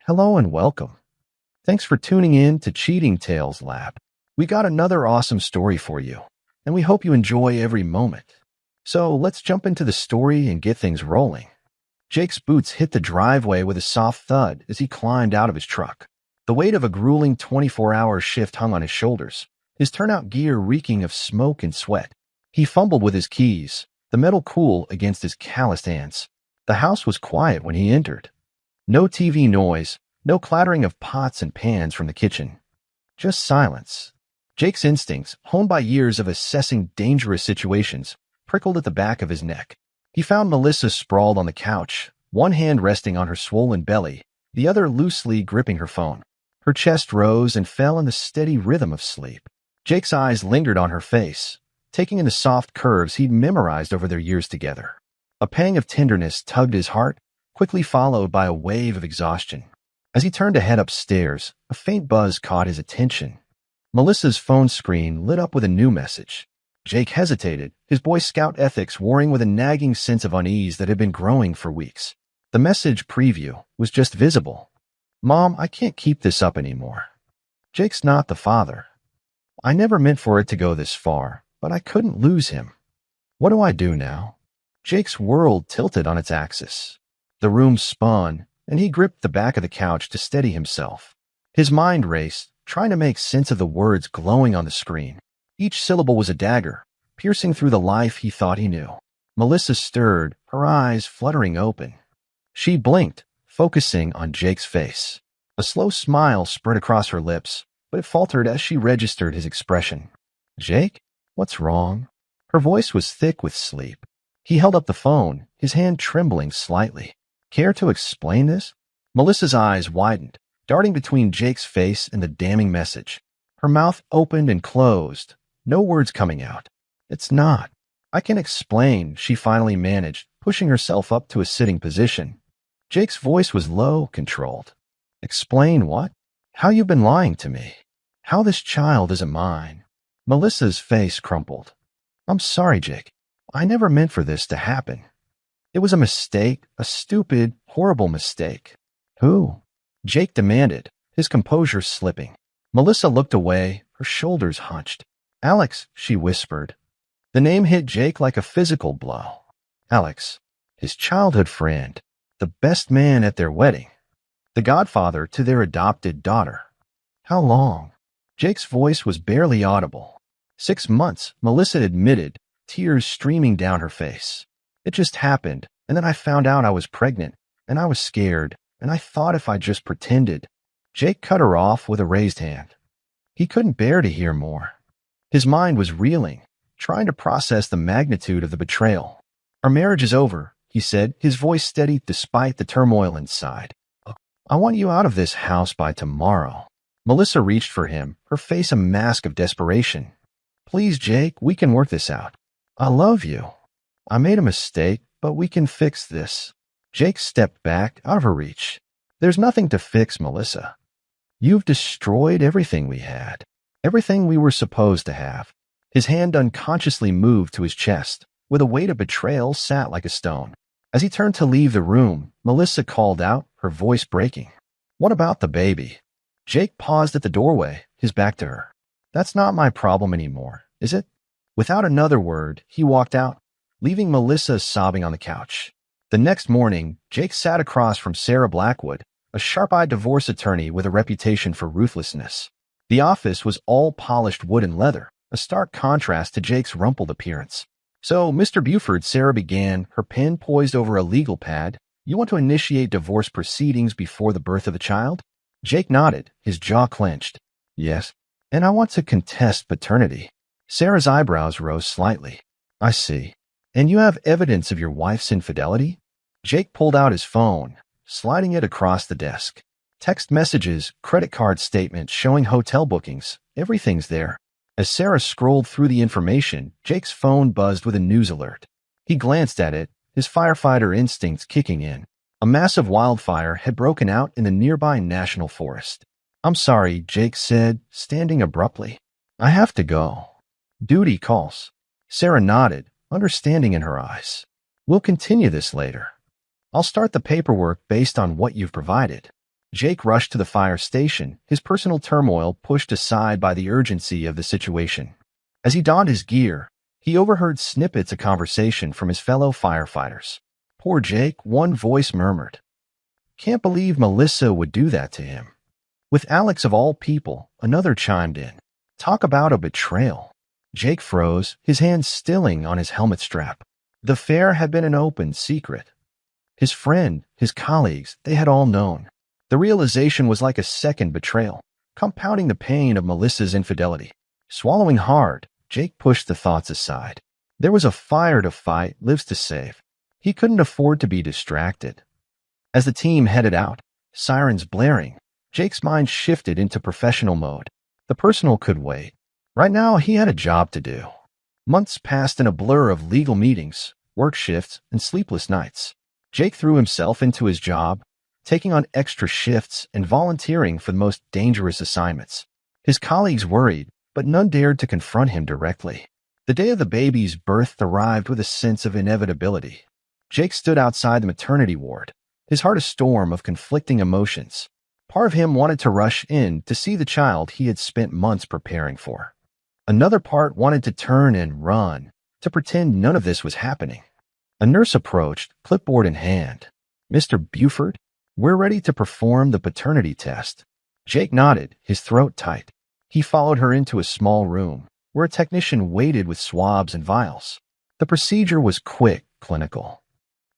Hello and welcome. Thanks for tuning in to Cheating Tales Lab. We got another awesome story for you, and we hope you enjoy every moment. So let's jump into the story and get things rolling. Jake's boots hit the driveway with a soft thud as he climbed out of his truck. The weight of a grueling 24-hour shift hung on his shoulders, his turnout gear reeking of smoke and sweat. He fumbled with his keys, the metal cool against his calloused hands. The house was quiet when he entered. No TV noise, no clattering of pots and pans from the kitchen. Just silence. Jake's instincts, honed by years of assessing dangerous situations, prickled at the back of his neck. He found Melissa sprawled on the couch, one hand resting on her swollen belly, the other loosely gripping her phone. Her chest rose and fell in the steady rhythm of sleep. Jake's eyes lingered on her face, taking in the soft curves he'd memorized over their years together. A pang of tenderness tugged his heart, quickly followed by a wave of exhaustion. As he turned to head upstairs, a faint buzz caught his attention. Melissa's phone screen lit up with a new message. Jake hesitated, his Boy Scout ethics warring with a nagging sense of unease that had been growing for weeks. The message preview was just visible. "Mom, I can't keep this up anymore. Jake's not the father. I never meant for it to go this far, but I couldn't lose him. What do I do now?" Jake's world tilted on its axis. The room spun, and he gripped the back of the couch to steady himself. His mind raced, trying to make sense of the words glowing on the screen. Each syllable was a dagger, piercing through the life he thought he knew. Melissa stirred, her eyes fluttering open. She blinked, focusing on Jake's face. A slow smile spread across her lips, but it faltered as she registered his expression. "Jake, what's wrong?" Her voice was thick with sleep. He held up the phone, his hand trembling slightly. "Care to explain this?" Melissa's eyes widened, darting between Jake's face and the damning message. Her mouth opened and closed, no words coming out. "It's not. I can explain," she finally managed, pushing herself up to a sitting position. Jake's voice was low, controlled. "Explain what?" "How you've been lying to me. How this child isn't mine." Melissa's face crumpled. "I'm sorry, Jake. I never meant for this to happen. It was a mistake, a stupid, horrible mistake." "Who?" Jake demanded, his composure slipping. Melissa looked away, her shoulders hunched. "Alex," she whispered. The name hit Jake like a physical blow. Alex, his childhood friend, the best man at their wedding, the godfather to their adopted daughter. "How long?" Jake's voice was barely audible. 6 months, Melissa admitted, tears streaming down her face. "It just happened, and then I found out I was pregnant, and I was scared, and I thought if I just pretended." Jake cut her off with a raised hand. He couldn't bear to hear more. His mind was reeling, trying to process the magnitude of the betrayal. "Our marriage is over," he said, his voice steady despite the turmoil inside. "I want you out of this house by tomorrow." Melissa reached for him, her face a mask of desperation. "Please, Jake, we can work this out. I love you. I made a mistake, but we can fix this." Jake stepped back, out of her reach. "There's nothing to fix, Melissa. You've destroyed everything we had, everything we were supposed to have." His hand unconsciously moved to his chest, where the weight of betrayal sat like a stone. As he turned to leave the room, Melissa called out, her voice breaking. "What about the baby?" Jake paused at the doorway, his back to her. "That's not my problem anymore, is it?" Without another word, he walked out, leaving Melissa sobbing on the couch. The next morning, Jake sat across from Sarah Blackwood, a sharp-eyed divorce attorney with a reputation for ruthlessness. The office was all polished wood and leather, a stark contrast to Jake's rumpled appearance. "So, Mr. Buford," Sarah began, her pen poised over a legal pad, "you want to initiate divorce proceedings before the birth of a child?" Jake nodded, his jaw clenched. "Yes, and I want to contest paternity." Sarah's eyebrows rose slightly. "I see. And you have evidence of your wife's infidelity?" Jake pulled out his phone, sliding it across the desk. "Text messages, credit card statements showing hotel bookings, everything's there." As Sarah scrolled through the information, Jake's phone buzzed with a news alert. He glanced at it, his firefighter instincts kicking in. A massive wildfire had broken out in the nearby national forest. "I'm sorry," Jake said, standing abruptly. "I have to go. Duty calls." Sarah nodded, understanding in her eyes. "We'll continue this later. I'll start the paperwork based on what you've provided." Jake rushed to the fire station, his personal turmoil pushed aside by the urgency of the situation. As he donned his gear, he overheard snippets of conversation from his fellow firefighters. "Poor Jake," one voice murmured. "Can't believe Melissa would do that to him." With Alex of all people, another chimed in. "Talk about a betrayal." Jake froze, his hands stilling on his helmet strap. The affair had been an open secret. His friend, his colleagues, they had all known. The realization was like a second betrayal, compounding the pain of Melissa's infidelity. Swallowing hard, Jake pushed the thoughts aside. There was a fire to fight, lives to save. He couldn't afford to be distracted. As the team headed out, sirens blaring, Jake's mind shifted into professional mode. The personal could wait. Right now, he had a job to do. Months passed in a blur of legal meetings, work shifts, and sleepless nights. Jake threw himself into his job, taking on extra shifts and volunteering for the most dangerous assignments. His colleagues worried, but none dared to confront him directly. The day of the baby's birth arrived with a sense of inevitability. Jake stood outside the maternity ward, his heart a storm of conflicting emotions. Part of him wanted to rush in to see the child he had spent months preparing for. Another part wanted to turn and run, to pretend none of this was happening. A nurse approached, clipboard in hand. "Mr. Buford, we're ready to perform the paternity test." Jake nodded, his throat tight. He followed her into a small room, where a technician waited with swabs and vials. The procedure was quick, clinical.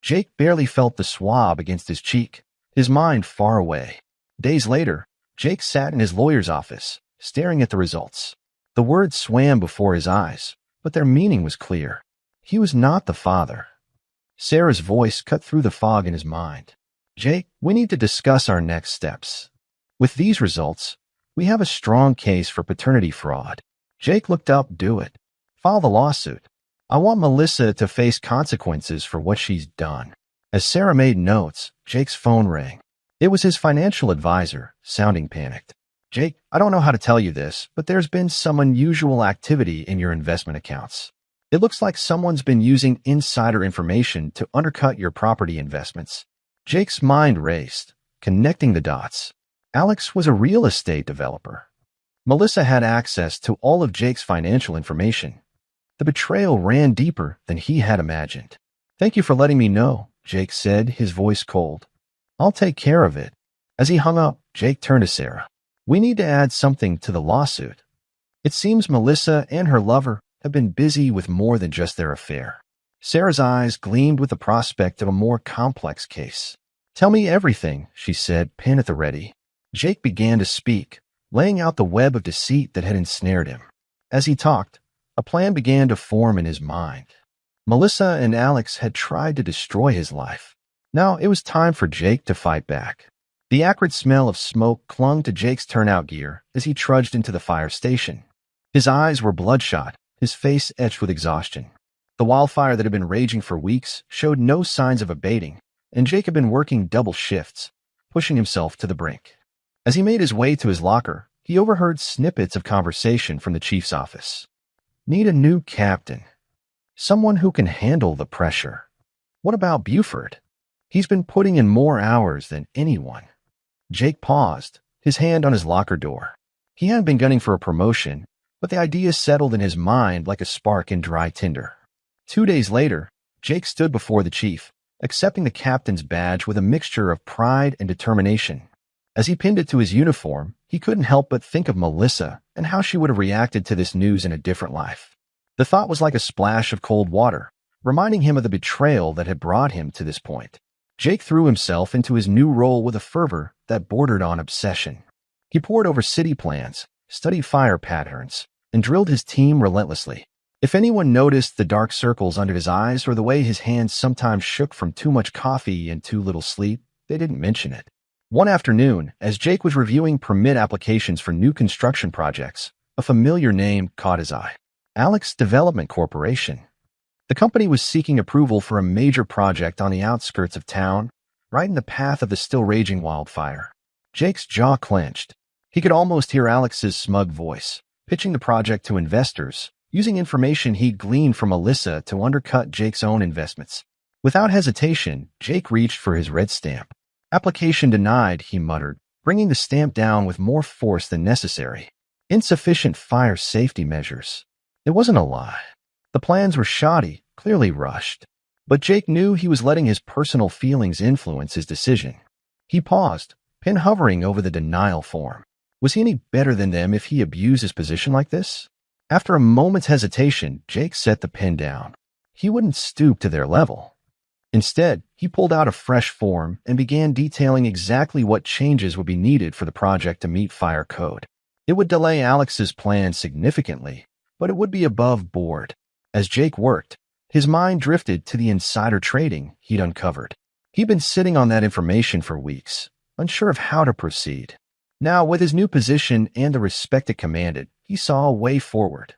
Jake barely felt the swab against his cheek, his mind far away. Days later, Jake sat in his lawyer's office, staring at the results. The words swam before his eyes, but their meaning was clear. He was not the father. Sarah's voice cut through the fog in his mind. "Jake, we need to discuss our next steps. With these results, we have a strong case for paternity fraud." Jake looked up. "Do it. File the lawsuit. I want Melissa to face consequences for what she's done." As Sarah made notes, Jake's phone rang. It was his financial advisor, sounding panicked. "Jake, I don't know how to tell you this, but there's been some unusual activity in your investment accounts. It looks like someone's been using insider information to undercut your property investments." Jake's mind raced, connecting the dots. Alex was a real estate developer. Melissa had access to all of Jake's financial information. The betrayal ran deeper than he had imagined. "Thank you for letting me know," Jake said, his voice cold. "I'll take care of it." As he hung up, Jake turned to Sarah. "We need to add something to the lawsuit. It seems Melissa and her lover have been busy with more than just their affair." Sarah's eyes gleamed with the prospect of a more complex case. "Tell me everything," she said, pen at the ready. Jake began to speak, laying out the web of deceit that had ensnared him. As he talked, a plan began to form in his mind. Melissa and Alex had tried to destroy his life. Now it was time for Jake to fight back. The acrid smell of smoke clung to Jake's turnout gear as he trudged into the fire station. His eyes were bloodshot, his face etched with exhaustion. The wildfire that had been raging for weeks showed no signs of abating, and Jake had been working double shifts, pushing himself to the brink. As he made his way to his locker, he overheard snippets of conversation from the chief's office. "Need a new captain. Someone who can handle the pressure. What about Buford? He's been putting in more hours than anyone." Jake paused, his hand on his locker door. He hadn't been gunning for a promotion, but the idea settled in his mind like a spark in dry tinder. 2 days later, Jake stood before the chief, accepting the captain's badge with a mixture of pride and determination. As he pinned it to his uniform, he couldn't help but think of Melissa and how she would have reacted to this news in a different life. The thought was like a splash of cold water, reminding him of the betrayal that had brought him to this point. Jake threw himself into his new role with a fervor that bordered on obsession. He pored over city plans, studied fire patterns, and drilled his team relentlessly. If anyone noticed the dark circles under his eyes or the way his hands sometimes shook from too much coffee and too little sleep, they didn't mention it. One afternoon, as Jake was reviewing permit applications for new construction projects, a familiar name caught his eye. Alex Development Corporation. The company was seeking approval for a major project on the outskirts of town, right in the path of the still raging wildfire. Jake's jaw clenched. He could almost hear Alex's smug voice, pitching the project to investors, using information he'd gleaned from Melissa to undercut Jake's own investments. Without hesitation, Jake reached for his red stamp. Application denied, he muttered, bringing the stamp down with more force than necessary. Insufficient fire safety measures. It wasn't a lie. The plans were shoddy, clearly rushed. But Jake knew he was letting his personal feelings influence his decision. He paused, pen hovering over the denial form. Was he any better than them if he abused his position like this? After a moment's hesitation, Jake set the pen down. He wouldn't stoop to their level. Instead, he pulled out a fresh form and began detailing exactly what changes would be needed for the project to meet fire code. It would delay Alex's plan significantly, but it would be above board. As Jake worked, his mind drifted to the insider trading he'd uncovered. He'd been sitting on that information for weeks, unsure of how to proceed. Now, with his new position and the respect it commanded, he saw a way forward.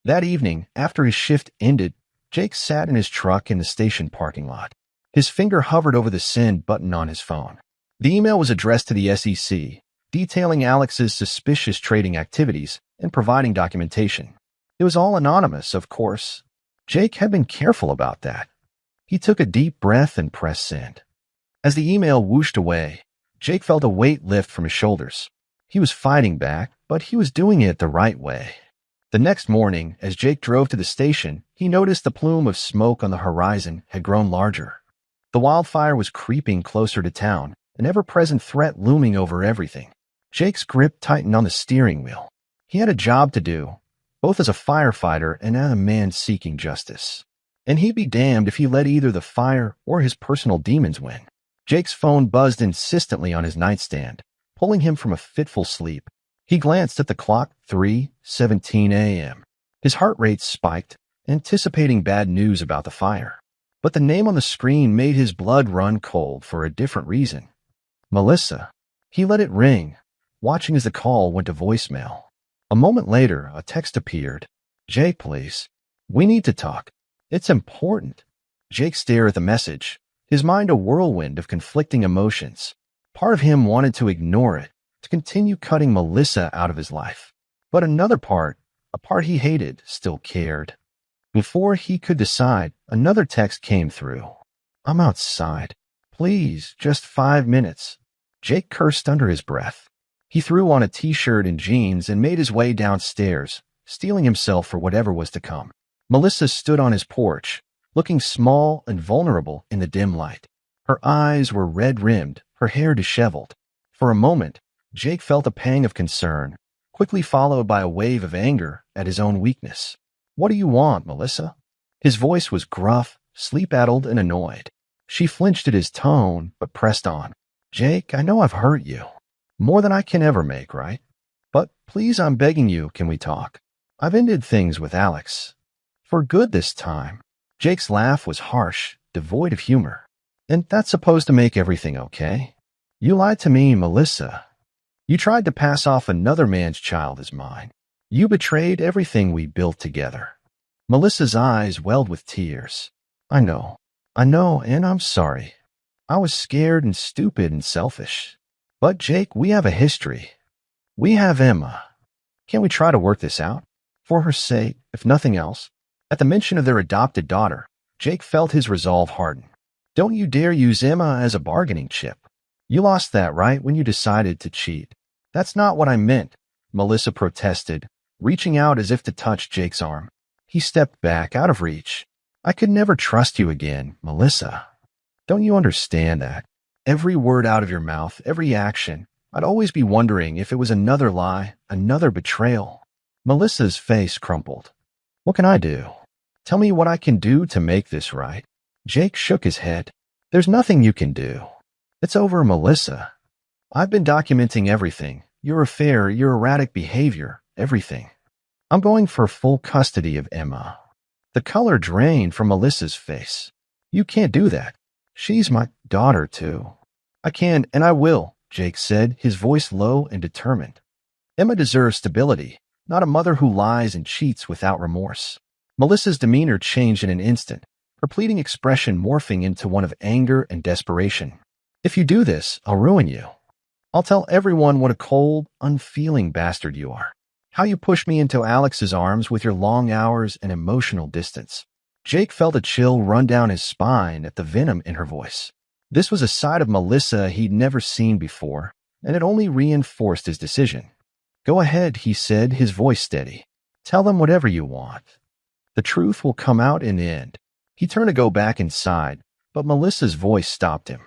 That evening, after his shift ended, Jake sat in his truck in the station parking lot. His finger hovered over the send button on his phone. The email was addressed to the SEC, detailing Alex's suspicious trading activities and providing documentation. It was all anonymous, of course. Jake had been careful about that. He took a deep breath and pressed send. As the email whooshed away, Jake felt a weight lift from his shoulders. He was fighting back, but he was doing it the right way. The next morning, as Jake drove to the station, he noticed the plume of smoke on the horizon had grown larger. The wildfire was creeping closer to town, an ever-present threat looming over everything. Jake's grip tightened on the steering wheel. He had a job to do, both as a firefighter and as a man seeking justice. And he'd be damned if he let either the fire or his personal demons win. Jake's phone buzzed insistently on his nightstand, pulling him from a fitful sleep. He glanced at the clock, 3:17 a.m. His heart rate spiked, anticipating bad news about the fire. But the name on the screen made his blood run cold for a different reason. Melissa. He let it ring, watching as the call went to voicemail. A moment later, a text appeared. Jake, please. We need to talk. It's important. Jake stared at the message, his mind a whirlwind of conflicting emotions. Part of him wanted to ignore it, to continue cutting Melissa out of his life. But another part, a part he hated, still cared. Before he could decide, another text came through. I'm outside. Please, just 5 minutes. Jake cursed under his breath. He threw on a t-shirt and jeans and made his way downstairs, steeling himself for whatever was to come. Melissa stood on his porch, looking small and vulnerable in the dim light. Her eyes were red-rimmed, her hair disheveled. For a moment, Jake felt a pang of concern, quickly followed by a wave of anger at his own weakness. What do you want, Melissa? His voice was gruff, sleep-addled, and annoyed. She flinched at his tone, but pressed on. Jake, I know I've hurt you. More than I can ever make, right? But please, I'm begging you, can we talk? I've ended things with Alex. For good this time. Jake's laugh was harsh, devoid of humor. And that's supposed to make everything okay? You lied to me, Melissa. You tried to pass off another man's child as mine. You betrayed everything we built together. Melissa's eyes welled with tears. I know, and I'm sorry. I was scared and stupid and selfish. But Jake, we have a history. We have Emma. Can't we try to work this out? For her sake, if nothing else. At the mention of their adopted daughter, Jake felt his resolve harden. Don't you dare use Emma as a bargaining chip. You lost that right when you decided to cheat. That's not what I meant, Melissa protested, reaching out as if to touch Jake's arm. He stepped back, out of reach. I could never trust you again, Melissa. Don't you understand that? Every word out of your mouth, every action, I'd always be wondering if it was another lie, another betrayal. Melissa's face crumpled. What can I do? Tell me what I can do to make this right. Jake shook his head. There's nothing you can do. It's over, Melissa. I've been documenting everything. Your affair, your erratic behavior, everything. I'm going for full custody of Emma. The color drained from Melissa's face. You can't do that. She's my daughter, too. I can and I will, Jake said, his voice low and determined. Emma deserves stability, not a mother who lies and cheats without remorse. Melissa's demeanor changed in an instant, her pleading expression morphing into one of anger and desperation. If you do this, I'll ruin you. I'll tell everyone what a cold, unfeeling bastard you are. How you pushed me into Alex's arms with your long hours and emotional distance. Jake felt a chill run down his spine at the venom in her voice. This was a side of Melissa he'd never seen before, and it only reinforced his decision. Go ahead, he said, his voice steady. Tell them whatever you want. The truth will come out in the end. He turned to go back inside, but Melissa's voice stopped him.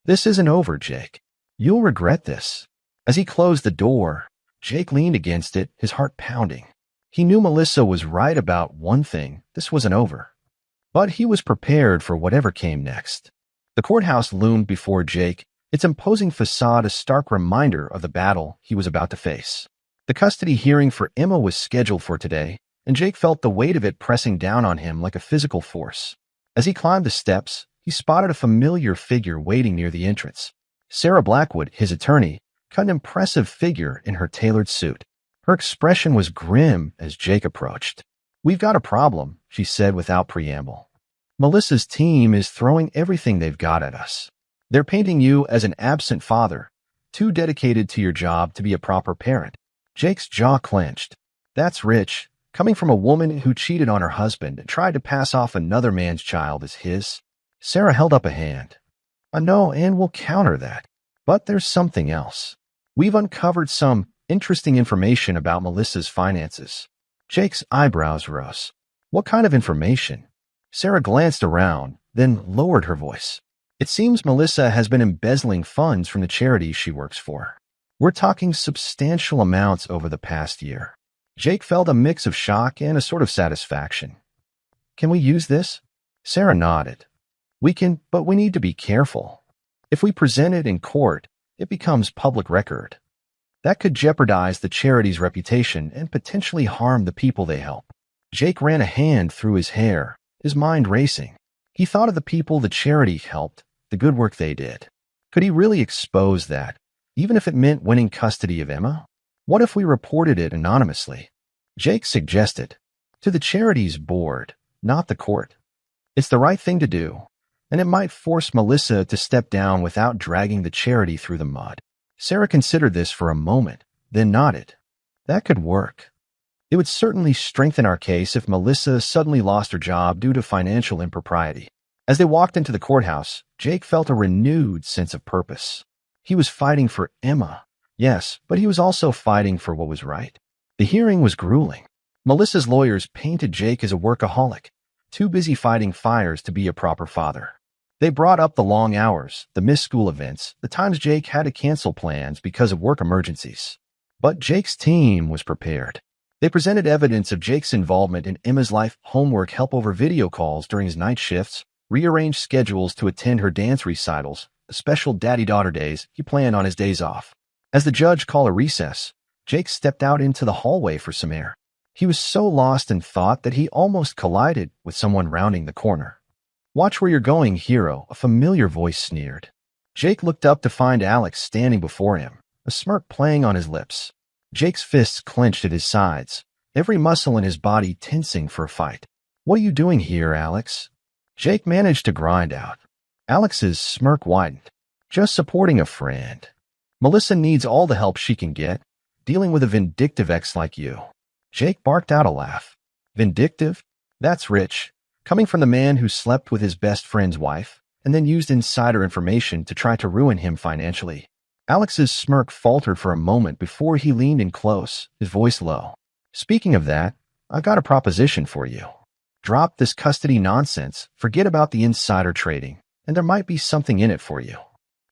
This isn't over, Jake. You'll regret this. As he closed the door, Jake leaned against it, his heart pounding. He knew Melissa was right about one thing. This wasn't over. But he was prepared for whatever came next. The courthouse loomed before Jake, its imposing facade a stark reminder of the battle he was about to face. The custody hearing for Emma was scheduled for today, and Jake felt the weight of it pressing down on him like a physical force. As he climbed the steps, he spotted a familiar figure waiting near the entrance. Sarah Blackwood, his attorney, cut an impressive figure in her tailored suit. Her expression was grim as Jake approached. We've got a problem, she said without preamble. Melissa's team is throwing everything they've got at us. They're painting you as an absent father, too dedicated to your job to be a proper parent. Jake's jaw clenched. That's rich, coming from a woman who cheated on her husband and tried to pass off another man's child as his. Sarah held up a hand. I know, and we'll counter that. But there's something else. We've uncovered some interesting information about Melissa's finances. Jake's eyebrows rose. What kind of information? Sarah glanced around, then lowered her voice. It seems Melissa has been embezzling funds from the charities she works for. We're talking substantial amounts over the past year. Jake felt a mix of shock and a sort of satisfaction. Can we use this? Sarah nodded. We can, but we need to be careful. If we present it in court, it becomes public record. That could jeopardize the charity's reputation and potentially harm the people they help. Jake ran a hand through his hair, his mind racing. He thought of the people the charity helped, the good work they did. Could he really expose that, even if it meant winning custody of Emma? What if we reported it anonymously? Jake suggested. To the charity's board, not the court. It's the right thing to do, and it might force Melissa to step down without dragging the charity through the mud. Sarah considered this for a moment, then nodded. That could work. It would certainly strengthen our case if Melissa suddenly lost her job due to financial impropriety. As they walked into the courthouse, Jake felt a renewed sense of purpose. He was fighting for Emma. Yes, but he was also fighting for what was right. The hearing was grueling. Melissa's lawyers painted Jake as a workaholic, too busy fighting fires to be a proper father. They brought up the long hours, the missed school events, the times Jake had to cancel plans because of work emergencies. But Jake's team was prepared. They presented evidence of Jake's involvement in Emma's life, homework help over video calls during his night shifts, rearranged schedules to attend her dance recitals, the special daddy-daughter days he planned on his days off. As the judge called a recess, Jake stepped out into the hallway for some air. He was so lost in thought that he almost collided with someone rounding the corner. Watch where you're going, hero, a familiar voice sneered. Jake looked up to find Alex standing before him, a smirk playing on his lips. Jake's fists clenched at his sides, every muscle in his body tensing for a fight. What are you doing here, Alex? Jake managed to grind out. Alex's smirk widened. Just supporting a friend. Melissa needs all the help she can get, dealing with a vindictive ex like you. Jake barked out a laugh. Vindictive? That's rich. Coming from the man who slept with his best friend's wife, and then used insider information to try to ruin him financially. Alex's smirk faltered for a moment before he leaned in close, his voice low. Speaking of that, I've got a proposition for you. Drop this custody nonsense, forget about the insider trading, and there might be something in it for you.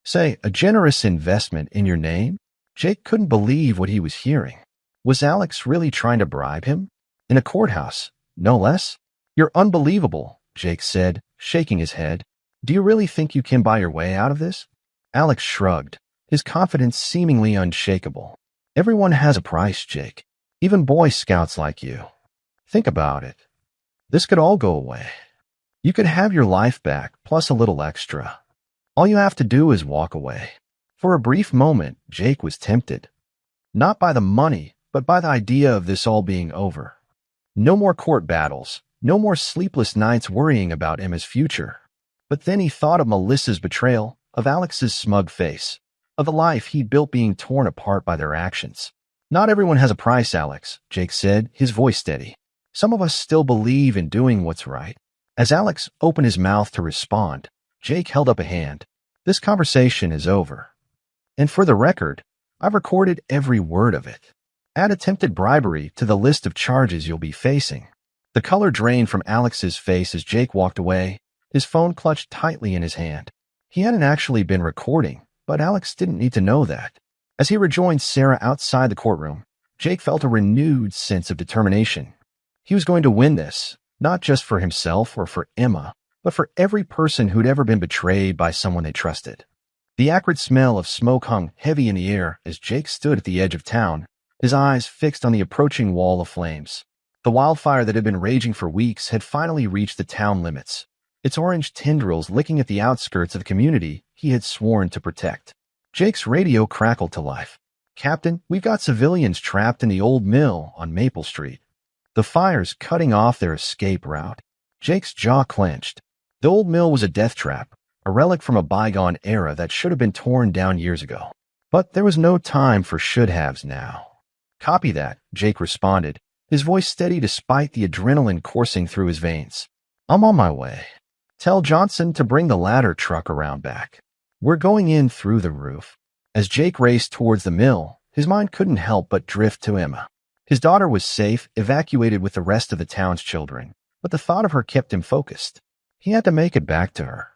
Say, a generous investment in your name? Jake couldn't believe what he was hearing. Was Alex really trying to bribe him? In a courthouse, no less? You're unbelievable, Jake said, shaking his head. Do you really think you can buy your way out of this? Alex shrugged, his confidence seemingly unshakable. Everyone has a price, Jake. Even Boy Scouts like you. Think about it. This could all go away. You could have your life back, plus a little extra. All you have to do is walk away. For a brief moment, Jake was tempted. Not by the money, but by the idea of this all being over. No more court battles. No more sleepless nights worrying about Emma's future. But then he thought of Melissa's betrayal, of Alex's smug face, of the life he'd built being torn apart by their actions. Not everyone has a price, Alex, Jake said, his voice steady. Some of us still believe in doing what's right. As Alex opened his mouth to respond, Jake held up a hand. This conversation is over. And for the record, I've recorded every word of it. Add attempted bribery to the list of charges you'll be facing. The color drained from Alex's face as Jake walked away, his phone clutched tightly in his hand. He hadn't actually been recording, but Alex didn't need to know that. As he rejoined Sarah outside the courtroom, Jake felt a renewed sense of determination. He was going to win this, not just for himself or for Emma, but for every person who'd ever been betrayed by someone they trusted. The acrid smell of smoke hung heavy in the air as Jake stood at the edge of town, his eyes fixed on the approaching wall of flames. The wildfire that had been raging for weeks had finally reached the town limits, its orange tendrils licking at the outskirts of the community he had sworn to protect. Jake's radio crackled to life. "Captain, we've got civilians trapped in the old mill on Maple Street. The fire's cutting off their escape route." Jake's jaw clenched. The old mill was a death trap, a relic from a bygone era that should have been torn down years ago. But there was no time for should-haves now. "Copy that," Jake responded, his voice steady despite the adrenaline coursing through his veins. "I'm on my way. Tell Johnson to bring the ladder truck around back. We're going in through the roof." As Jake raced towards the mill, his mind couldn't help but drift to Emma. His daughter was safe, evacuated with the rest of the town's children, but the thought of her kept him focused. He had to make it back to her.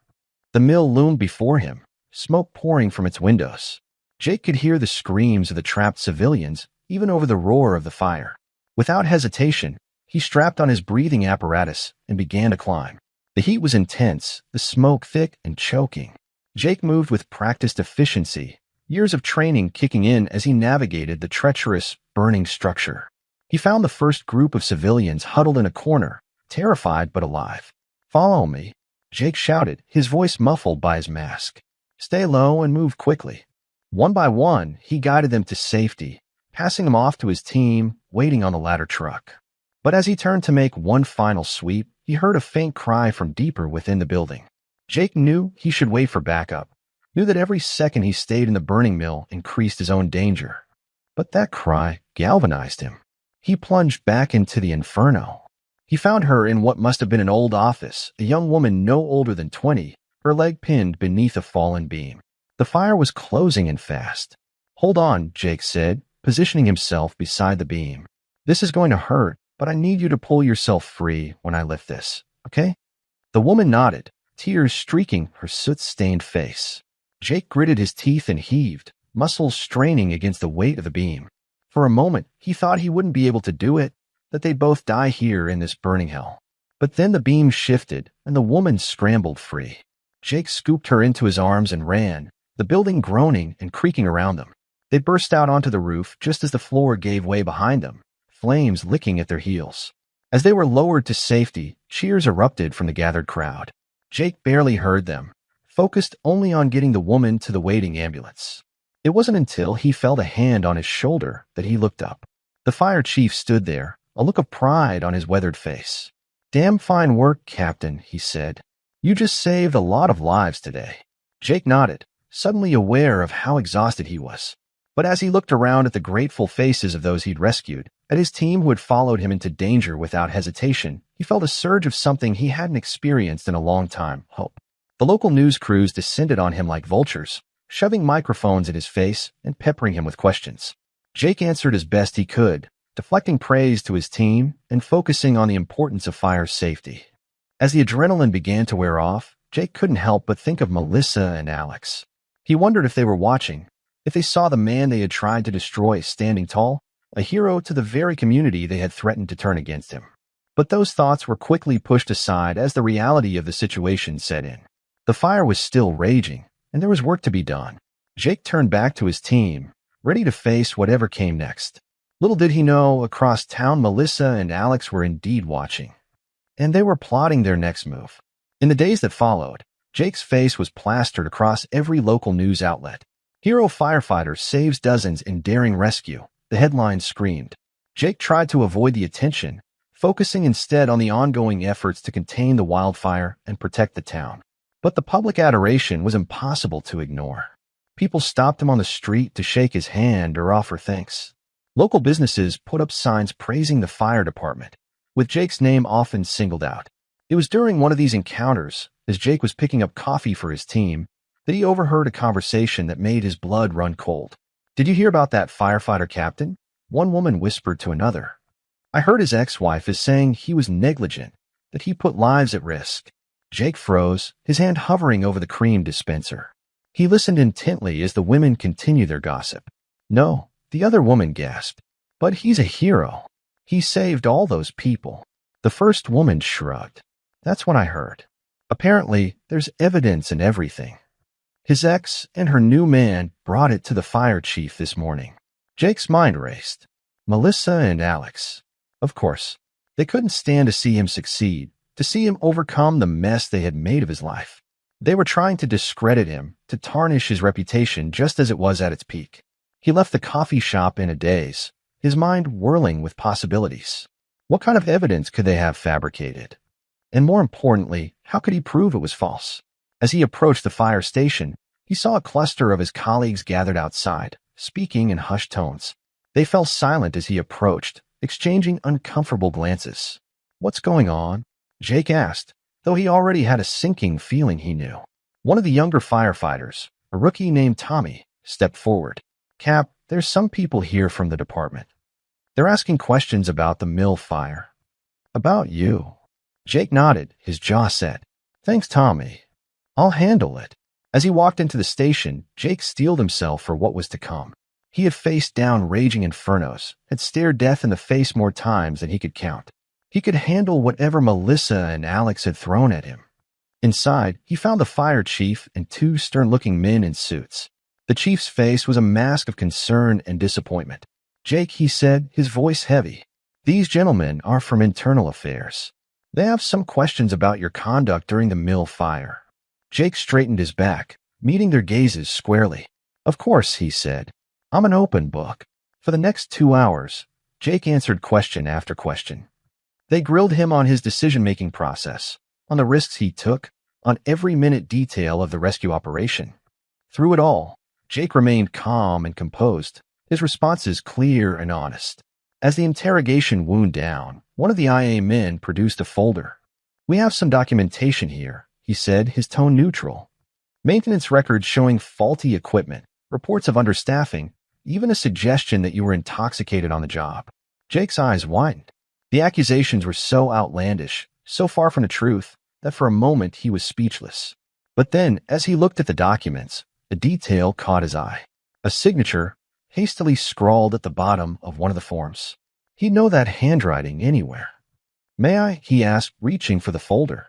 The mill loomed before him, smoke pouring from its windows. Jake could hear the screams of the trapped civilians, even over the roar of the fire. Without hesitation, he strapped on his breathing apparatus and began to climb. The heat was intense, the smoke thick and choking. Jake moved with practiced efficiency, years of training kicking in as he navigated the treacherous, burning structure. He found the first group of civilians huddled in a corner, terrified but alive. "Follow me," Jake shouted, his voice muffled by his mask. "Stay low and move quickly." One by one, he guided them to safety, passing them off to his team, waiting on the ladder truck. But as he turned to make one final sweep, he heard a faint cry from deeper within the building. Jake knew he should wait for backup, knew that every second he stayed in the burning mill increased his own danger. But that cry galvanized him. He plunged back into the inferno. He found her in what must have been an old office, a young woman no older than 20, her leg pinned beneath a fallen beam. The fire was closing in fast. "Hold on," Jake said, positioning himself beside the beam. "This is going to hurt, but I need you to pull yourself free when I lift this, okay?" The woman nodded, tears streaking her soot-stained face. Jake gritted his teeth and heaved, muscles straining against the weight of the beam. For a moment, he thought he wouldn't be able to do it, that they'd both die here in this burning hell. But then the beam shifted, and the woman scrambled free. Jake scooped her into his arms and ran, the building groaning and creaking around them. They burst out onto the roof just as the floor gave way behind them, flames licking at their heels. As they were lowered to safety, cheers erupted from the gathered crowd. Jake barely heard them, focused only on getting the woman to the waiting ambulance. It wasn't until he felt a hand on his shoulder that he looked up. The fire chief stood there, a look of pride on his weathered face. "Damn fine work, Captain," he said. "You just saved a lot of lives today." Jake nodded, suddenly aware of how exhausted he was. But as he looked around at the grateful faces of those he'd rescued, at his team who had followed him into danger without hesitation, he felt a surge of something he hadn't experienced in a long time: hope. The local news crews descended on him like vultures, shoving microphones at his face and peppering him with questions. Jake answered as best he could, deflecting praise to his team and focusing on the importance of fire safety. As the adrenaline began to wear off, Jake couldn't help but think of Melissa and Alex. He wondered if they were watching, if they saw the man they had tried to destroy standing tall, a hero to the very community they had threatened to turn against him. But those thoughts were quickly pushed aside as the reality of the situation set in. The fire was still raging, and there was work to be done. Jake turned back to his team, ready to face whatever came next. Little did he know, across town Melissa and Alex were indeed watching. And they were plotting their next move. In the days that followed, Jake's face was plastered across every local news outlet. "Hero firefighter saves dozens in daring rescue," the headline screamed. Jake tried to avoid the attention, focusing instead on the ongoing efforts to contain the wildfire and protect the town. But the public adoration was impossible to ignore. People stopped him on the street to shake his hand or offer thanks. Local businesses put up signs praising the fire department, with Jake's name often singled out. It was during one of these encounters, as Jake was picking up coffee for his team, that he overheard a conversation that made his blood run cold. "Did you hear about that firefighter captain?" One woman whispered to another. "I heard his ex-wife is saying he was negligent, that he put lives at risk." Jake froze, his hand hovering over the cream dispenser. He listened intently as the women continued their gossip. "No," the other woman gasped, "but he's a hero. He saved all those people." The first woman shrugged. "That's what I heard. Apparently, there's evidence in everything. His ex and her new man brought it to the fire chief this morning." Jake's mind raced. Melissa and Alex. Of course, they couldn't stand to see him succeed, to see him overcome the mess they had made of his life. They were trying to discredit him, to tarnish his reputation just as it was at its peak. He left the coffee shop in a daze, his mind whirling with possibilities. What kind of evidence could they have fabricated? And more importantly, how could he prove it was false? As he approached the fire station, he saw a cluster of his colleagues gathered outside, speaking in hushed tones. They fell silent as he approached, exchanging uncomfortable glances. "What's going on?" Jake asked, though he already had a sinking feeling he knew. One of the younger firefighters, a rookie named Tommy, stepped forward. "Cap, there's some people here from the department. They're asking questions about the mill fire." "About you?" Jake nodded, his jaw set. "Thanks, Tommy. I'll handle it." As he walked into the station, Jake steeled himself for what was to come. He had faced down raging infernos, had stared death in the face more times than he could count. He could handle whatever Melissa and Alex had thrown at him. Inside, he found the fire chief and two stern-looking men in suits. The chief's face was a mask of concern and disappointment. "Jake," he said, his voice heavy, "these gentlemen are from internal affairs. They have some questions about your conduct during the mill fire." Jake straightened his back, meeting their gazes squarely. "Of course," he said. "I'm an open book." For the next 2 hours, Jake answered question after question. They grilled him on his decision-making process, on the risks he took, on every minute detail of the rescue operation. Through it all, Jake remained calm and composed, his responses clear and honest. As the interrogation wound down, one of the IA men produced a folder. "We have some documentation here," he said, his tone neutral. "Maintenance records showing faulty equipment, reports of understaffing, even a suggestion that you were intoxicated on the job." Jake's eyes widened. The accusations were so outlandish, so far from the truth, that for a moment he was speechless. But then, as he looked at the documents, a detail caught his eye. A signature, hastily scrawled at the bottom of one of the forms. He'd know that handwriting anywhere. "May I?" he asked, reaching for the folder.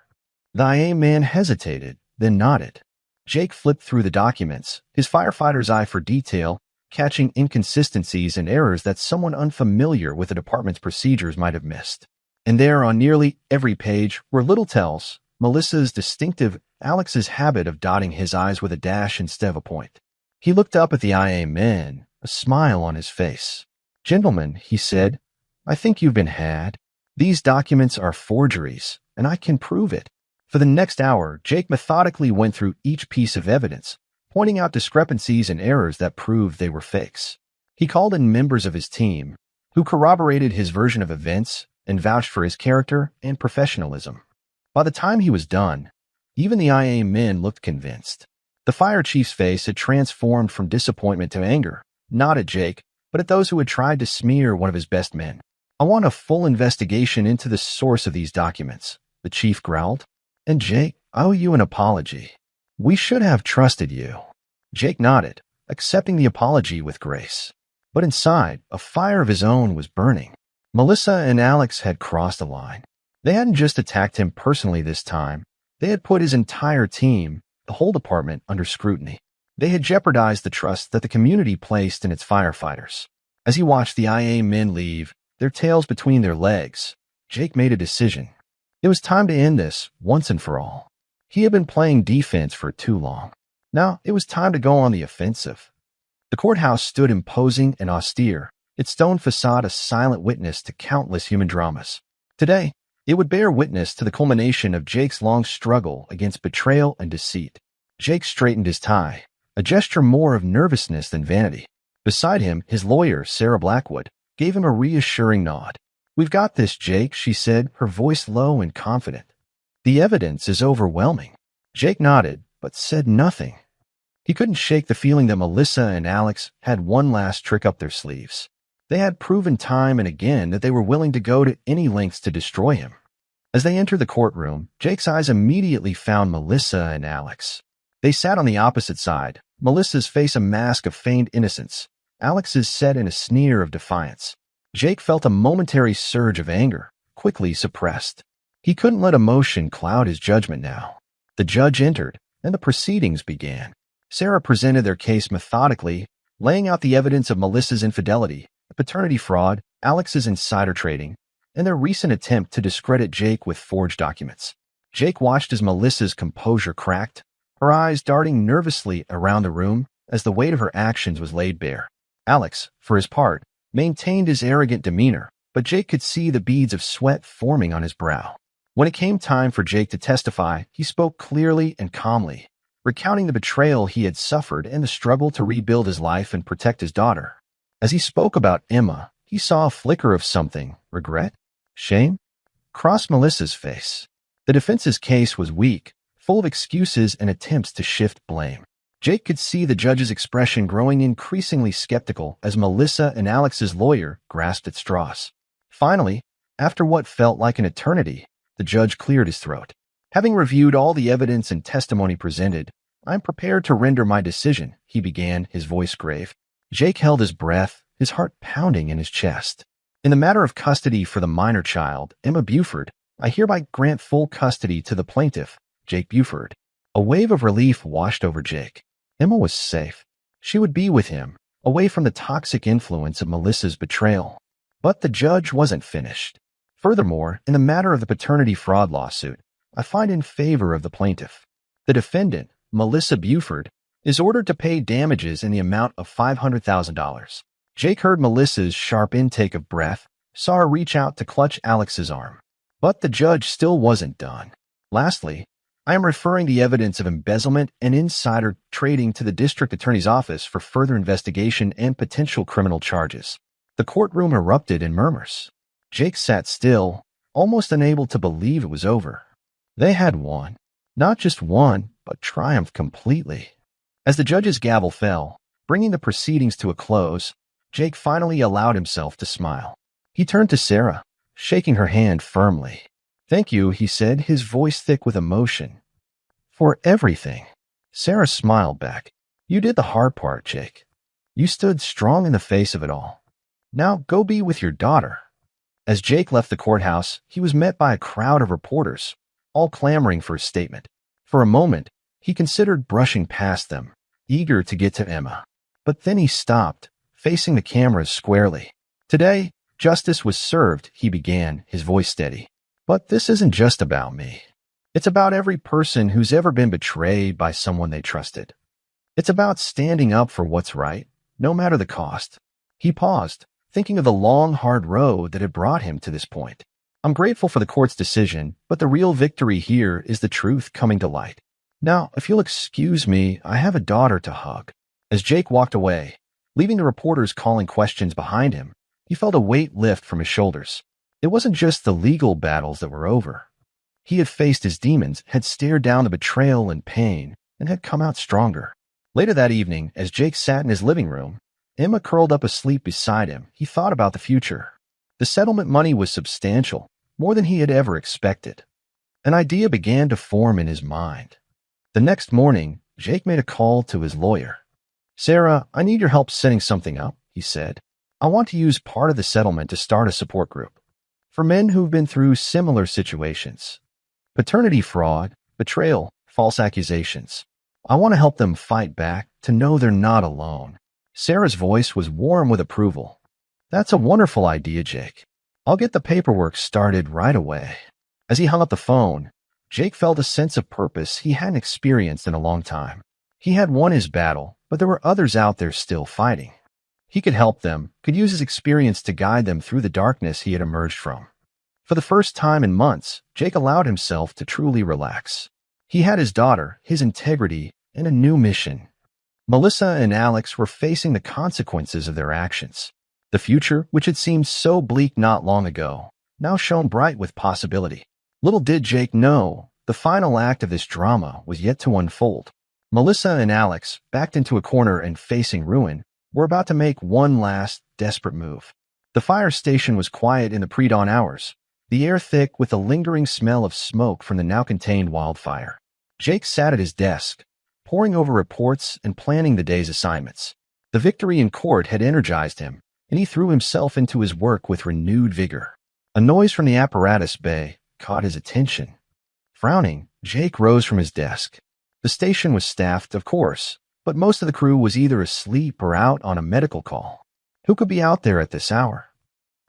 The IA man hesitated, then nodded. Jake flipped through the documents, his firefighter's eye for detail, catching inconsistencies and errors that someone unfamiliar with the department's procedures might have missed. And there, on nearly every page, were little tells, Melissa's distinctive, Alex's habit of dotting his I's with a dash instead of a point. He looked up at the IA men, a smile on his face. "Gentlemen," he said, "I think you've been had. These documents are forgeries, and I can prove it." For the next hour, Jake methodically went through each piece of evidence, pointing out discrepancies and errors that proved they were fakes. He called in members of his team, who corroborated his version of events and vouched for his character and professionalism. By the time he was done, even the IA men looked convinced. The fire chief's face had transformed from disappointment to anger, not at Jake, but at those who had tried to smear one of his best men. "I want a full investigation into the source of these documents," the chief growled. "And Jake, I owe you an apology. We should have trusted you." Jake nodded, accepting the apology with grace. But inside, a fire of his own was burning. Melissa and Alex had crossed a line. They hadn't just attacked him personally this time. They had put his entire team, the whole department, under scrutiny. They had jeopardized the trust that the community placed in its firefighters. As he watched the IA men leave, their tails between their legs, Jake made a decision. It was time to end this, once and for all. He had been playing defense for too long. Now it was time to go on the offensive. The courthouse stood imposing and austere, its stone facade a silent witness to countless human dramas. Today, it would bear witness to the culmination of Jake's long struggle against betrayal and deceit. Jake straightened his tie, a gesture more of nervousness than vanity. Beside him, his lawyer, Sarah Blackwood, gave him a reassuring nod. "We've got this, Jake," she said, her voice low and confident. "The evidence is overwhelming." Jake nodded, but said nothing. He couldn't shake the feeling that Melissa and Alex had one last trick up their sleeves. They had proven time and again that they were willing to go to any lengths to destroy him. As they entered the courtroom, Jake's eyes immediately found Melissa and Alex. They sat on the opposite side, Melissa's face a mask of feigned innocence, Alex's set in a sneer of defiance. Jake felt a momentary surge of anger, quickly suppressed. He couldn't let emotion cloud his judgment now. The judge entered, and the proceedings began. Sarah presented their case methodically, laying out the evidence of Melissa's infidelity, paternity fraud, Alex's insider trading, and their recent attempt to discredit Jake with forged documents. Jake watched as Melissa's composure cracked, her eyes darting nervously around the room as the weight of her actions was laid bare. Alex, for his part, maintained his arrogant demeanor, but Jake could see the beads of sweat forming on his brow. When it came time for Jake to testify, he spoke clearly and calmly, recounting the betrayal he had suffered and the struggle to rebuild his life and protect his daughter. As he spoke about Emma, he saw a flicker of something, regret, shame, cross Melissa's face. The defense's case was weak, full of excuses and attempts to shift blame. Jake could see the judge's expression growing increasingly skeptical as Melissa and Alex's lawyer grasped at straws. Finally, after what felt like an eternity, the judge cleared his throat. Having reviewed all the evidence and testimony presented, "I'm prepared to render my decision," he began, his voice grave. Jake held his breath, his heart pounding in his chest. "In the matter of custody for the minor child, Emma Buford, I hereby grant full custody to the plaintiff, Jake Buford." A wave of relief washed over Jake. Emma was safe. She would be with him, away from the toxic influence of Melissa's betrayal. But the judge wasn't finished. Furthermore, in the matter of the paternity fraud lawsuit, I find in favor of the plaintiff. The defendant, Melissa Buford, is ordered to pay damages in the amount of $500,000. Jake heard Melissa's sharp intake of breath, saw her reach out to clutch Alex's arm. But the judge still wasn't done. "Lastly, I am referring the evidence of embezzlement and insider trading to the district attorney's office for further investigation and potential criminal charges." The courtroom erupted in murmurs. Jake sat still, almost unable to believe it was over. They had won. Not just won, but triumphed completely. As the judge's gavel fell, bringing the proceedings to a close, Jake finally allowed himself to smile. He turned to Sarah, shaking her hand firmly. "Thank you," he said, his voice thick with emotion. "For everything." Sarah smiled back. "You did the hard part, Jake. You stood strong in the face of it all. Now go be with your daughter." As Jake left the courthouse, he was met by a crowd of reporters, all clamoring for a statement. For a moment, he considered brushing past them, eager to get to Emma. But then he stopped, facing the cameras squarely. "Today, justice was served," he began, his voice steady. "But this isn't just about me. It's about every person who's ever been betrayed by someone they trusted. It's about standing up for what's right, no matter the cost." He paused, thinking of the long, hard road that had brought him to this point. "I'm grateful for the court's decision, but the real victory here is the truth coming to light. Now, if you'll excuse me, I have a daughter to hug." As Jake walked away, leaving the reporters calling questions behind him, he felt a weight lift from his shoulders. It wasn't just the legal battles that were over. He had faced his demons, had stared down the betrayal and pain, and had come out stronger. Later that evening, as Jake sat in his living room, Emma curled up asleep beside him. He thought about the future. The settlement money was substantial, more than he had ever expected. An idea began to form in his mind. The next morning, Jake made a call to his lawyer. "Sarah, I need your help setting something up," he said. "I want to use part of the settlement to start a support group for men who've been through similar situations. Paternity fraud, betrayal, false accusations. I want to help them fight back, to know they're not alone." Sarah's voice was warm with approval. "That's a wonderful idea, Jake. I'll get the paperwork started right away." As he hung up the phone, Jake felt a sense of purpose he hadn't experienced in a long time. He had won his battle, but there were others out there still fighting. He could help them, could use his experience to guide them through the darkness he had emerged from. For the first time in months, Jake allowed himself to truly relax. He had his daughter, his integrity, and a new mission. Melissa and Alex were facing the consequences of their actions. The future, which had seemed so bleak not long ago, now shone bright with possibility. Little did Jake know, the final act of this drama was yet to unfold. Melissa and Alex, backed into a corner and facing ruin, were about to make one last, desperate move. The fire station was quiet in the pre-dawn hours, the air thick with a lingering smell of smoke from the now-contained wildfire. Jake sat at his desk, poring over reports and planning the day's assignments. The victory in court had energized him, and he threw himself into his work with renewed vigor. A noise from the apparatus bay caught his attention. Frowning, Jake rose from his desk. The station was staffed, of course, but most of the crew was either asleep or out on a medical call. Who could be out there at this hour?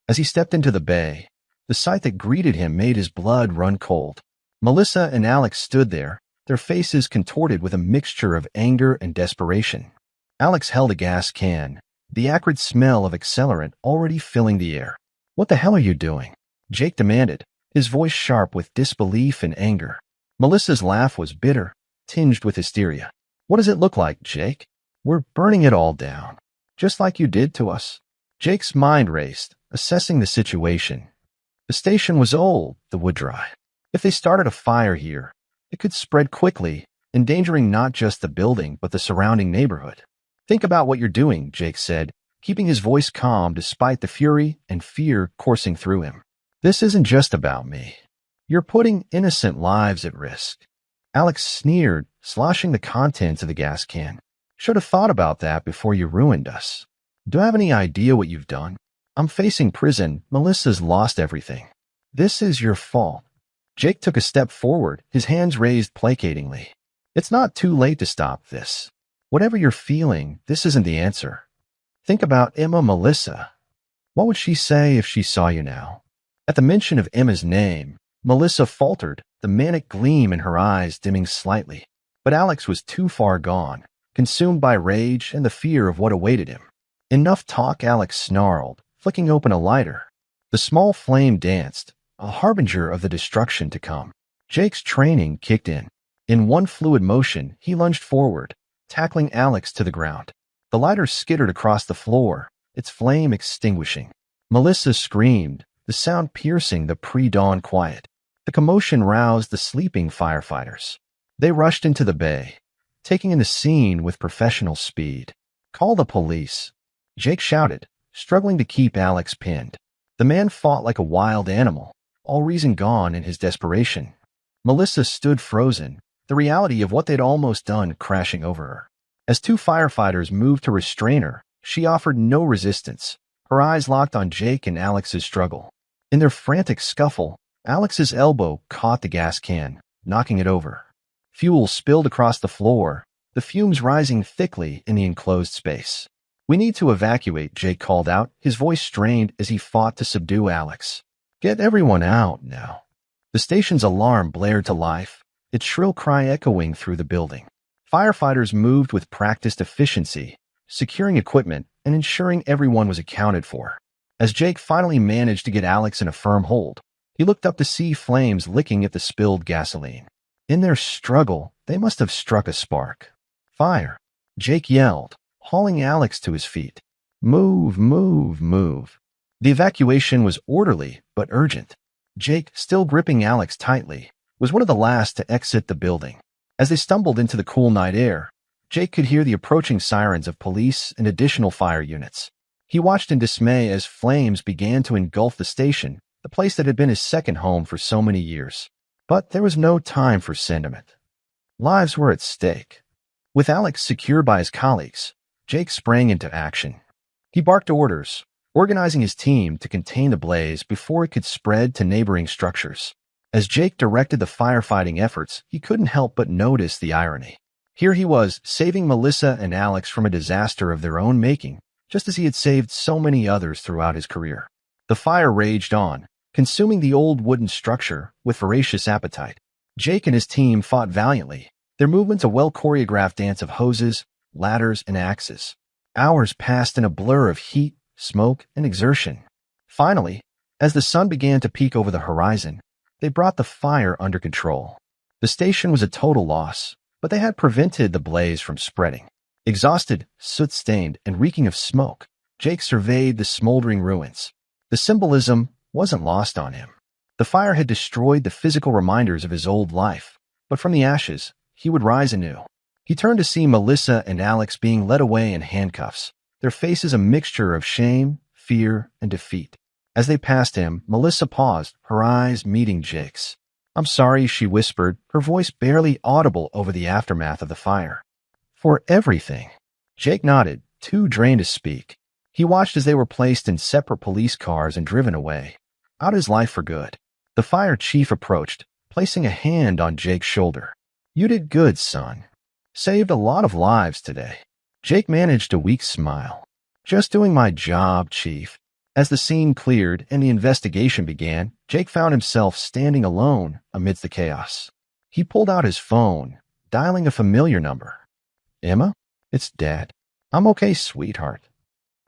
As he stepped into the bay, the sight that greeted him made his blood run cold. Melissa and Alex stood there, their faces contorted with a mixture of anger and desperation. Alex held a gas can, the acrid smell of accelerant already filling the air. "What the hell are you doing?" Jake demanded, his voice sharp with disbelief and anger. Melissa's laugh was bitter, tinged with hysteria. "What does it look like, Jake? We're burning it all down, just like you did to us." Jake's mind raced, assessing the situation. The station was old, the wood dry. If they started a fire here, it could spread quickly, endangering not just the building but the surrounding neighborhood. "Think about what you're doing," Jake said, keeping his voice calm despite the fury and fear coursing through him. "This isn't just about me. You're putting innocent lives at risk." Alex sneered, sloshing the contents of the gas can. "Should have thought about that before you ruined us. Do you have any idea what you've done? I'm facing prison. Melissa's lost everything. This is your fault." Jake took a step forward, his hands raised placatingly. "It's not too late to stop this. Whatever you're feeling, this isn't the answer. Think about Emma Melissa. What would she say if she saw you now?" At the mention of Emma's name, Melissa faltered, the manic gleam in her eyes dimming slightly. But Alex was too far gone, consumed by rage and the fear of what awaited him. "Enough talk," Alex snarled, flicking open a lighter. The small flame danced, a harbinger of the destruction to come. Jake's training kicked in. In one fluid motion, he lunged forward, tackling Alex to the ground. The lighter skittered across the floor, its flame extinguishing. Melissa screamed, the sound piercing the pre-dawn quiet. The commotion roused the sleeping firefighters. They rushed into the bay, taking in the scene with professional speed. "Call the police," Jake shouted, struggling to keep Alex pinned. The man fought like a wild animal, all reason gone in his desperation. Melissa stood frozen, the reality of what they'd almost done crashing over her. As two firefighters moved to restrain her, she offered no resistance, her eyes locked on Jake and Alex's struggle. In their frantic scuffle, Alex's elbow caught the gas can, knocking it over. Fuel spilled across the floor, the fumes rising thickly in the enclosed space. "We need to evacuate," Jake called out, his voice strained as he fought to subdue Alex. "Get everyone out now." The station's alarm blared to life, its shrill cry echoing through the building. Firefighters moved with practiced efficiency, securing equipment and ensuring everyone was accounted for. As Jake finally managed to get Alex in a firm hold, he looked up to see flames licking at the spilled gasoline. In their struggle, they must have struck a spark. "Fire!" Jake yelled, hauling Alex to his feet. "Move, move, move." The evacuation was orderly but urgent. Jake, still gripping Alex tightly, was one of the last to exit the building. As they stumbled into the cool night air, Jake could hear the approaching sirens of police and additional fire units. He watched in dismay as flames began to engulf the station, the place that had been his second home for so many years. But there was no time for sentiment. Lives were at stake. With Alex secured by his colleagues, Jake sprang into action. He barked orders, organizing his team to contain the blaze before it could spread to neighboring structures. As Jake directed the firefighting efforts, he couldn't help but notice the irony. Here he was, saving Melissa and Alex from a disaster of their own making, just as he had saved so many others throughout his career. The fire raged on, consuming the old wooden structure with voracious appetite. Jake and his team fought valiantly, their movements a well-choreographed dance of hoses, ladders, and axes. Hours passed in a blur of heat, smoke, and exertion. Finally, as the sun began to peek over the horizon, they brought the fire under control. The station was a total loss, but they had prevented the blaze from spreading. Exhausted, soot-stained, and reeking of smoke, Jake surveyed the smoldering ruins. The symbolism wasn't lost on him. The fire had destroyed the physical reminders of his old life, but from the ashes, he would rise anew. He turned to see Melissa and Alex being led away in handcuffs, their faces a mixture of shame, fear, and defeat. As they passed him, Melissa paused, her eyes meeting Jake's. "I'm sorry," she whispered, her voice barely audible over the aftermath of the fire. "For everything." Jake nodded, too drained to speak. He watched as they were placed in separate police cars and driven away, out his life for good. The fire chief approached, placing a hand on Jake's shoulder. "You did good, son. Saved a lot of lives today." Jake managed a weak smile. "Just doing my job, Chief." As the scene cleared and the investigation began, Jake found himself standing alone amidst the chaos. He pulled out his phone, dialing a familiar number. "Emma? It's Dad. I'm okay, sweetheart.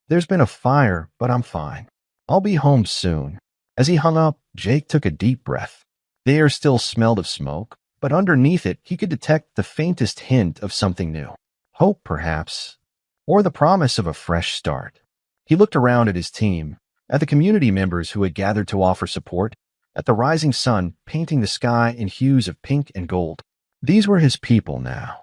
There's been a fire, but I'm fine. I'll be home soon." As he hung up, Jake took a deep breath. The air still smelled of smoke, but underneath it he could detect the faintest hint of something new. Hope, perhaps, or the promise of a fresh start. He looked around at his team, at the community members who had gathered to offer support, at the rising sun painting the sky in hues of pink and gold. These were his people now.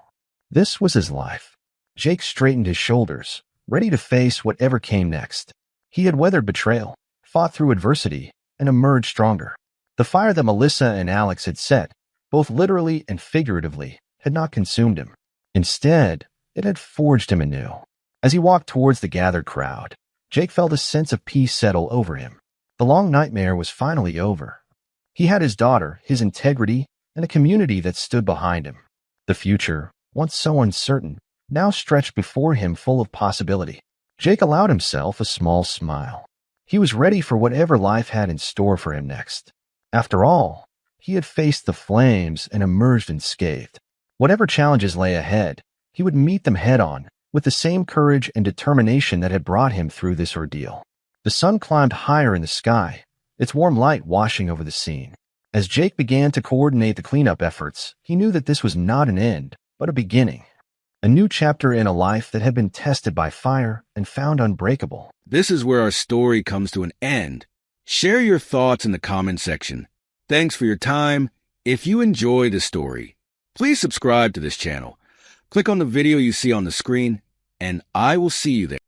This was his life. Jake straightened his shoulders, ready to face whatever came next. He had weathered betrayal, fought through adversity, and emerged stronger. The fire that Melissa and Alex had set, both literally and figuratively, had not consumed him. Instead, it had forged him anew. As he walked towards the gathered crowd, Jake felt a sense of peace settle over him. The long nightmare was finally over. He had his daughter, his integrity, and a community that stood behind him. The future, once so uncertain, now stretched before him full of possibility. Jake allowed himself a small smile. He was ready for whatever life had in store for him next. After all, he had faced the flames and emerged unscathed. Whatever challenges lay ahead, he would meet them head-on, with the same courage and determination that had brought him through this ordeal. The sun climbed higher in the sky, its warm light washing over the scene. As Jake began to coordinate the cleanup efforts, he knew that this was not an end, but a beginning. A new chapter in a life that had been tested by fire and found unbreakable. This is where our story comes to an end. Share your thoughts in the comment section. Thanks for your time. If you enjoy the story, please subscribe to this channel. Click on the video you see on the screen, and I will see you there.